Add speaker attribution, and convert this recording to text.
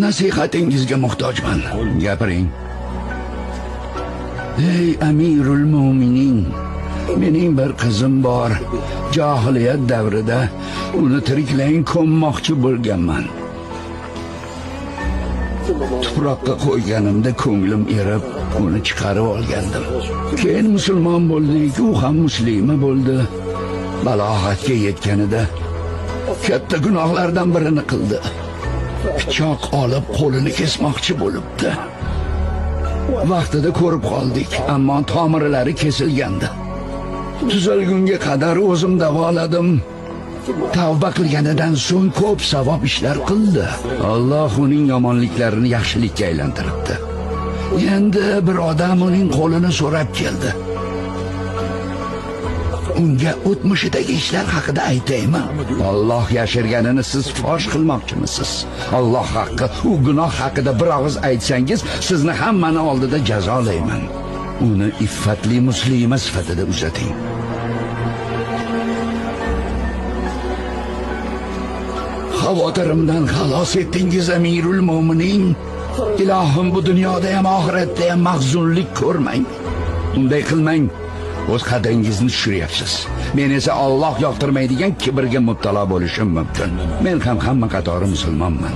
Speaker 1: nasihatingizga muhtojman. Gapiring. Ey Amirul Mo'minin, mening bir qizim bor. Jahiliyat davrida uni tiriklayin ko'mmoqchi bo'lganman. Tuproqqa qo'yganimda ko'nglim erib, uni chiqarib olgandim. Keyin musulmon bo'ldik, u ham muslima bo'ldi. Balog'atga yetganida katta gunohlardan birini qildi. Pichoq olib qo'lini kesmoqchi bo'libdi. Vaqtida ko'rib qoldik, ammo tomirlari kesilgandi. Tuzalgunga qadar o'zim davoladim. Tavba qilganidan so'ng ko'p savob ishlar qildi. Alloh uning yomonliklarini yaxshilikka aylantiribdi. Endi bir odam uning qo'lini so'rab keldi. Unga o'tmishidagi ishlar haqida aytaymi? Alloh yashirganini siz fosh qilmoqchimisiz? Alloh haqqi, u gunoh haqida bir og'iz aytsangiz, sizni hammani oldida jazolayman. Uni iffatli muslima sifatida uzating. Xavotirimdan xalos etdingiz Amirul Mo'minin. Ilohim bu dunyoda ham oxiratda ham mahzunlik ko'rmang. Unday qilmang. O'z qadringizni tushiryapsiz. Men esa Alloh yoqtirmaydigan kibrga mubtalo bo'lishim mumkin. Men ham hamma qatori musulmonman.